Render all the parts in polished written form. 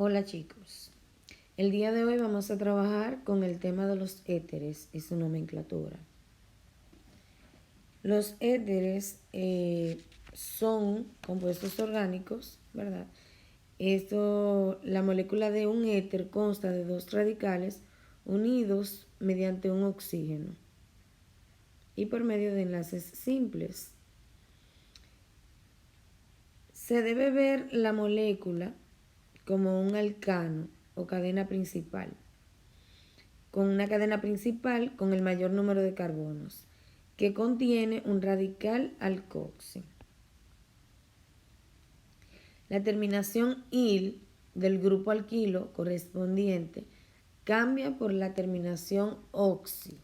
Hola chicos, el día de hoy vamos a trabajar con el tema de los éteres y su nomenclatura. Los éteres son compuestos orgánicos, ¿verdad? La molécula de un éter consta de dos radicales unidos mediante un oxígeno y por medio de enlaces simples. Se debe ver la molécula como un alcano o cadena principal, con una cadena principal con el mayor número de carbonos, que contiene un radical alcoxi. La terminación -il del grupo alquilo correspondiente cambia por la terminación oxi.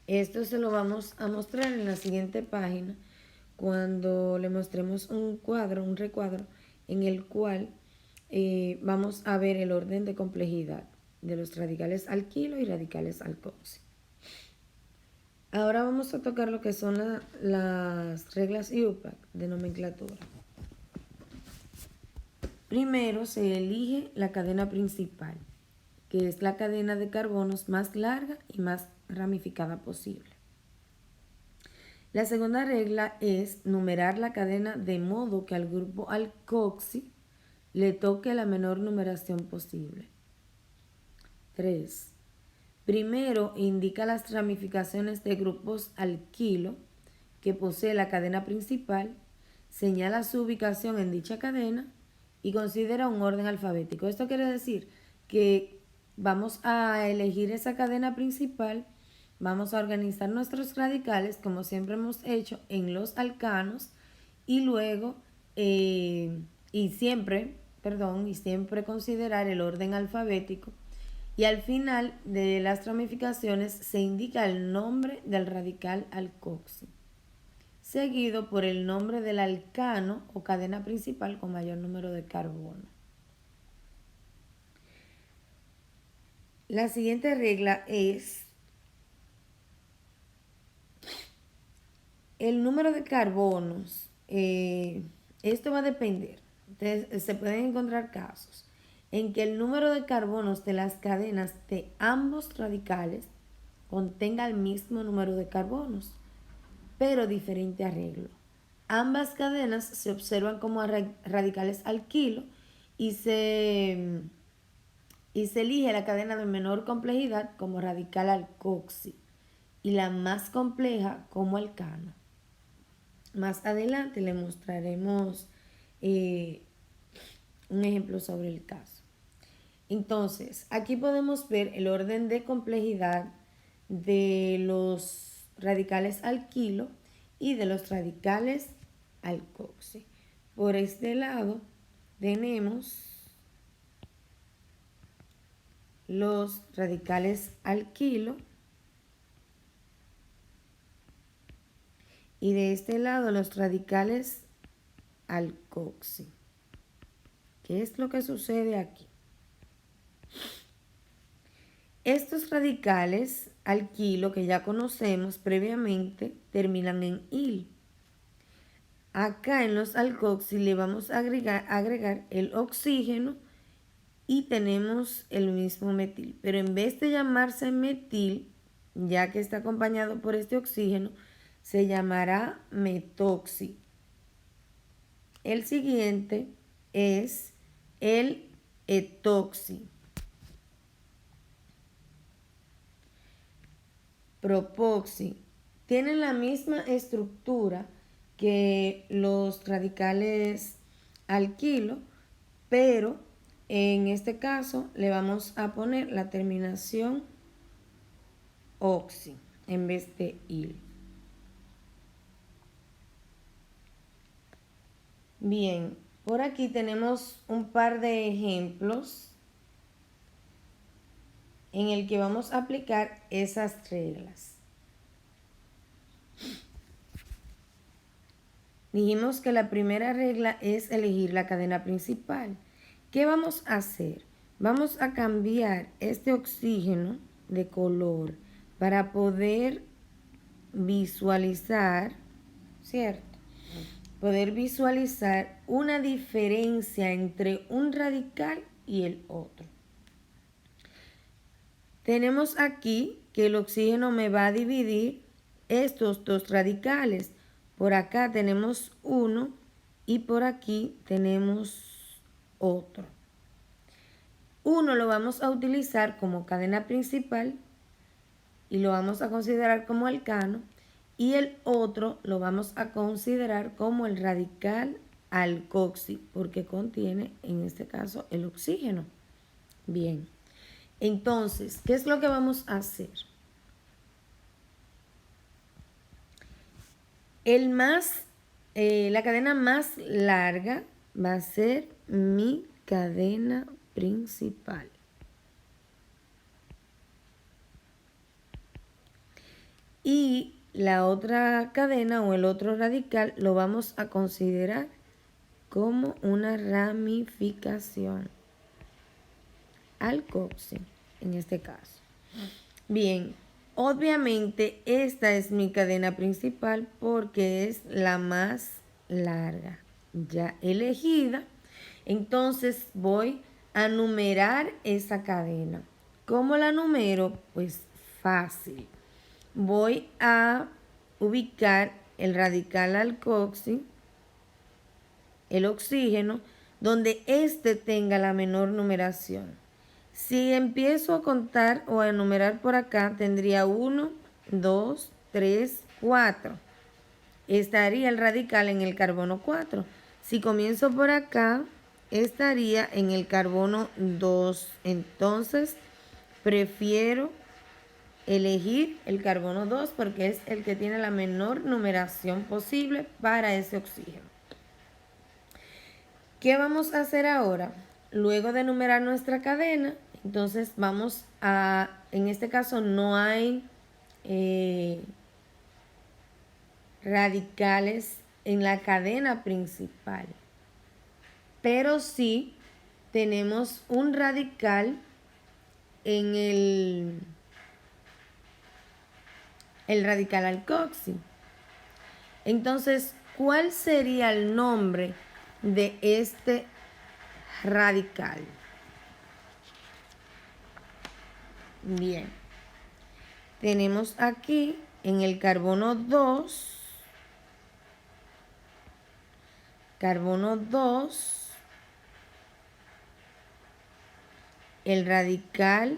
Esto se lo vamos a mostrar en la siguiente página cuando le mostremos un recuadro en el cual vamos a ver el orden de complejidad de los radicales alquilo y radicales alcoxi. Ahora vamos a tocar lo que son las reglas IUPAC de nomenclatura. Primero se elige la cadena principal, que es la cadena de carbonos más larga y más ramificada posible. La segunda regla es numerar la cadena de modo que al grupo alcoxi le toque la menor numeración posible. 3. Primero indica las ramificaciones de grupos alquilo que posee la cadena principal, señala su ubicación en dicha cadena y considera un orden alfabético. Esto quiere decir que vamos a elegir esa cadena principal, vamos a organizar nuestros radicales como siempre hemos hecho en los alcanos y luego siempre considerar el orden alfabético. Y al final de las ramificaciones se indica el nombre del radical alcoxi, seguido por el nombre del alcano o cadena principal con mayor número de carbono. La siguiente regla es el número de carbonos. Esto va a depender. Entonces, se pueden encontrar casos en que el número de carbonos de las cadenas de ambos radicales contenga el mismo número de carbonos, pero diferente arreglo. Ambas cadenas se observan como radicales alquilo y se elige la cadena de menor complejidad como radical alcoxi y la más compleja como alcano. Más adelante le mostraremos un ejemplo sobre el caso. Entonces, aquí podemos ver el orden de complejidad de los radicales alquilo y de los radicales alcoxi. Por este lado tenemos los radicales alquilo y de este lado los radicales alcoxi. ¿Qué es lo que sucede aquí? Estos radicales alquilo que ya conocemos previamente terminan en -il. Acá en los alcoxi le vamos a agregar el oxígeno y tenemos el mismo metil. Pero en vez de llamarse metil, ya que está acompañado por este oxígeno, se llamará metoxi. El siguiente es el etoxi. Propoxi. Tienen la misma estructura que los radicales alquilo, pero en este caso le vamos a poner la terminación oxi en vez de -il. Bien, por aquí tenemos un par de ejemplos en el que vamos a aplicar esas reglas. Dijimos que la primera regla es elegir la cadena principal. ¿Qué vamos a hacer? Vamos a cambiar este oxígeno de color para poder visualizar, ¿cierto? poder visualizar una diferencia entre un radical y el otro. Tenemos aquí que el oxígeno me va a dividir estos dos radicales. Por acá tenemos uno y por aquí tenemos otro. Uno lo vamos a utilizar como cadena principal y lo vamos a considerar como alcano, y el otro lo vamos a considerar como el radical alcoxi, porque contiene en este caso el oxígeno. Bien, entonces, ¿qué es lo que vamos a hacer? La cadena más larga va a ser mi cadena principal. Y la otra cadena o el otro radical lo vamos a considerar como una ramificación alcoxi en este caso. Bien, obviamente esta es mi cadena principal porque es la más larga ya elegida. Entonces voy a numerar esa cadena. ¿Cómo la numero? Pues fácil. Voy a ubicar el radical alcoxi, el oxígeno, donde éste tenga la menor numeración. Si empiezo a contar o a enumerar por acá, tendría 1, 2, 3, 4. Estaría el radical en el carbono 4. Si comienzo por acá, estaría en el carbono 2. Entonces, prefiero elegir el carbono 2 porque es el que tiene la menor numeración posible para ese oxígeno. ¿Qué vamos a hacer ahora? Luego de numerar nuestra cadena, entonces vamos a, en este caso no hay radicales en la cadena principal, pero sí tenemos un radical en el radical alcoxi. Entonces, ¿cuál sería el nombre de este radical? Bien, tenemos aquí en el carbono 2, el radical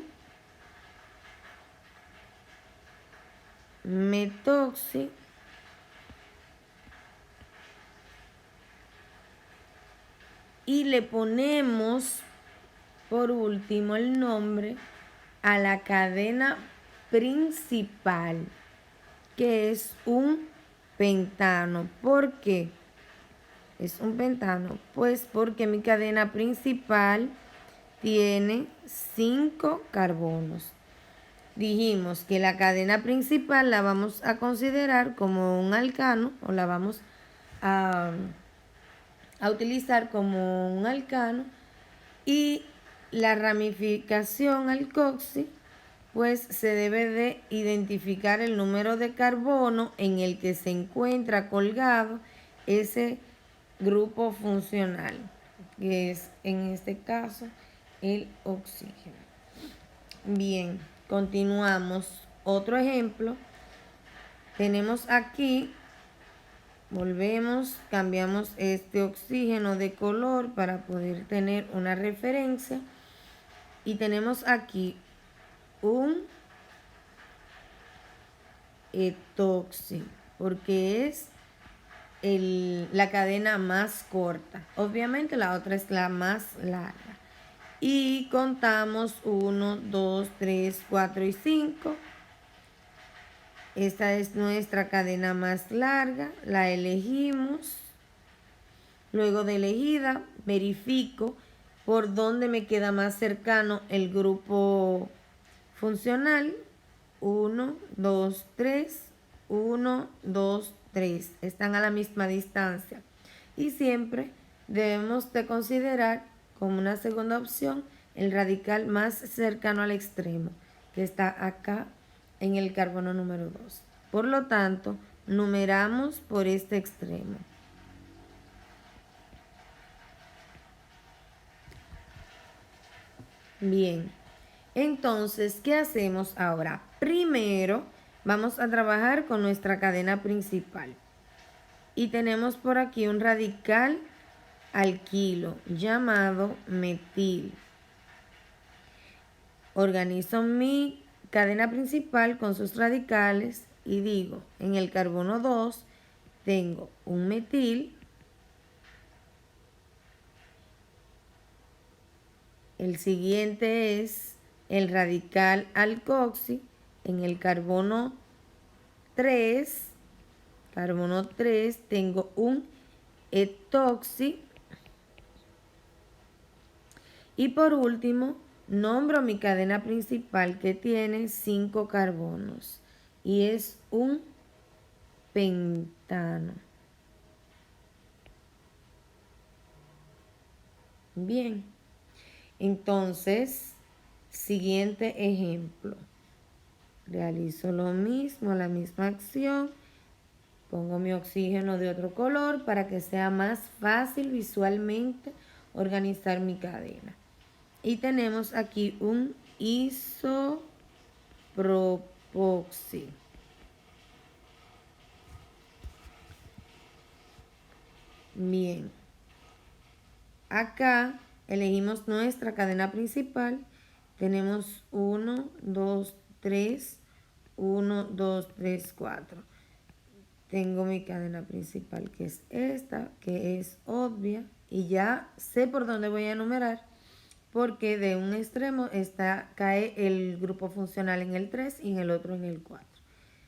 metoxi y le ponemos por último el nombre a la cadena principal, que es un pentano. ¿Por qué es un pentano? Pues porque mi cadena principal tiene 5 carbonos. Dijimos que la cadena principal la vamos a considerar como un alcano, o la vamos a utilizar como un alcano, y la ramificación alcoxi, pues se debe de identificar el número de carbono en el que se encuentra colgado ese grupo funcional, que es en este caso el oxígeno. Bien, continuamos. Otro ejemplo, tenemos aquí, volvemos, cambiamos este oxígeno de color para poder tener una referencia, y tenemos aquí un etoxi, porque es la cadena más corta. Obviamente la otra es la más larga. Y contamos 1, 2, 3, 4 y 5. Esta es nuestra cadena más larga. La elegimos. Luego de elegida, verifico por dónde me queda más cercano el grupo funcional. 1, 2, 3. 1, 2, 3. Están a la misma distancia. Y siempre debemos de considerar como una segunda opción el radical más cercano al extremo, que está acá en el carbono número 2. Por lo tanto, numeramos por este extremo. Bien, entonces, ¿qué hacemos ahora? Primero, vamos a trabajar con nuestra cadena principal. Y tenemos por aquí un radical alquilo llamado metil. Organizo mi cadena principal con sus radicales y digo, en el carbono 2 tengo un metil, el siguiente es el radical alcoxi, en el carbono 3 tengo un etoxi y por último nombro mi cadena principal que tiene 5 carbonos y es un pentano. Bien, entonces, siguiente ejemplo. Realizo lo mismo, la misma acción. Pongo mi oxígeno de otro color para que sea más fácil visualmente organizar mi cadena. Y tenemos aquí un isopropoxi. Bien. Acá elegimos nuestra cadena principal. Tenemos 1, 2, 3, 1, 2, 3, 4. Tengo mi cadena principal que es esta, que es obvia. Y ya sé por dónde voy a enumerar. Porque de un extremo cae el grupo funcional en el 3 y en el otro en el 4.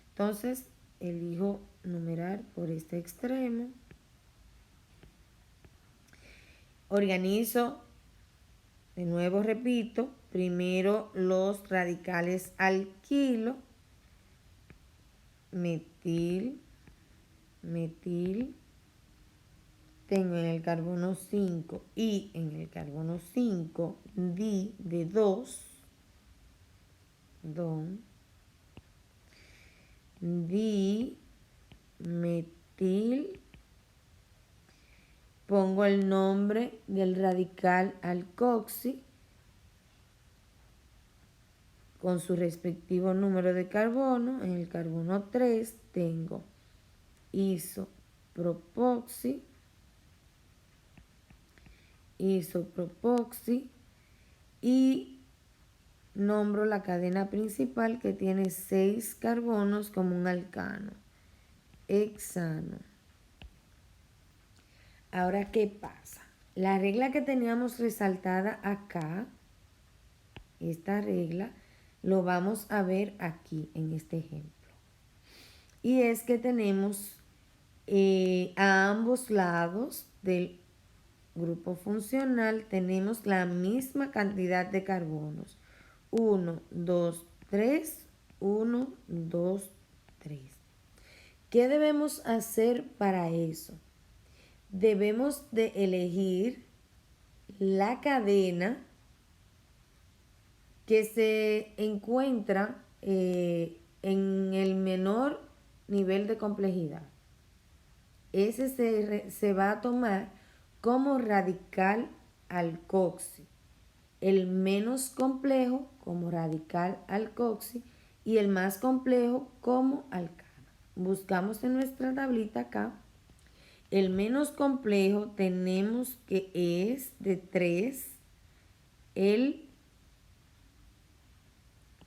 Entonces, elijo numerar por este extremo. Organizo, de nuevo repito, primero los radicales alquilo, metil, tengo en el carbono 5 y en el carbono 5 di de 2, dimetil, pongo el nombre del radical alcoxi con su respectivo número de carbono. En el carbono 3 tengo isopropoxi y nombro la cadena principal que tiene 6 carbonos como un alcano, hexano. Ahora, ¿qué pasa? La regla que teníamos resaltada acá, esta regla, lo vamos a ver aquí en este ejemplo. Y es que tenemos a ambos lados del grupo funcional, tenemos la misma cantidad de carbonos. 1, 2, 3, 1, 2, 3. ¿Qué debemos hacer para eso? Debemos de elegir la cadena que se encuentra en el menor nivel de complejidad. Ese se va a tomar como radical alcoxi, el menos complejo como radical alcoxi y el más complejo como alcano. Buscamos en nuestra tablita acá. El menos complejo tenemos que es de 3, el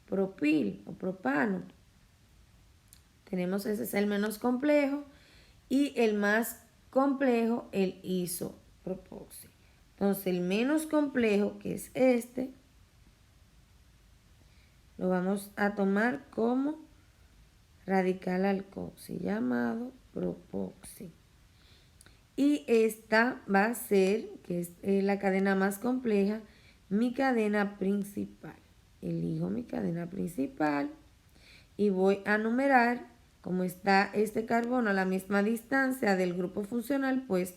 propil o propano. Tenemos ese es el menos complejo y el más complejo el isopropoxi. Entonces el menos complejo, que es este, lo vamos a tomar como radical alcoxi llamado propoxi. Y esta va a ser, que es la cadena más compleja, mi cadena principal. Elijo mi cadena principal y voy a numerar, como está este carbono a la misma distancia del grupo funcional, pues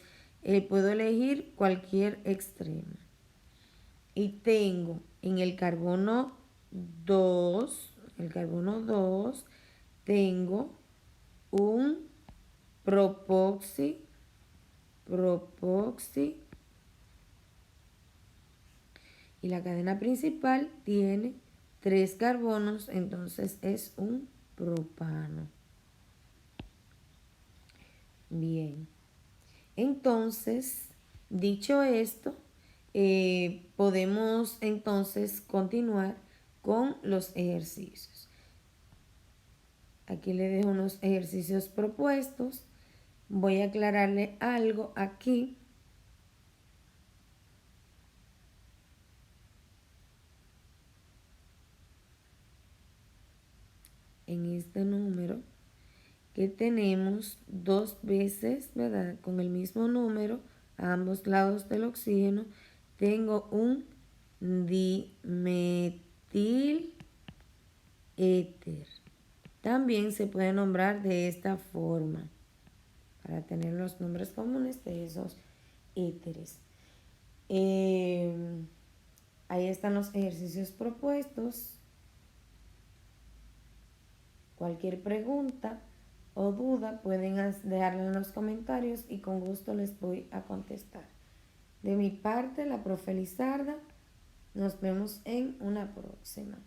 puedo elegir cualquier extremo. Y tengo en el carbono 2, tengo un propoxi y la cadena principal tiene 3 carbonos, entonces es un propano. Bien, entonces, dicho esto, podemos entonces continuar con los ejercicios. Aquí le dejo unos ejercicios propuestos. Voy a aclararle algo aquí. En este número que tenemos 2 veces, ¿verdad? Con el mismo número a ambos lados del oxígeno, tengo un dimetil éter. También se puede nombrar de esta forma, para tener los nombres comunes de esos éteres. Ahí están los ejercicios propuestos. Cualquier pregunta o duda pueden dejarla en los comentarios y con gusto les voy a contestar. De mi parte, la profe Lizarda, nos vemos en una próxima.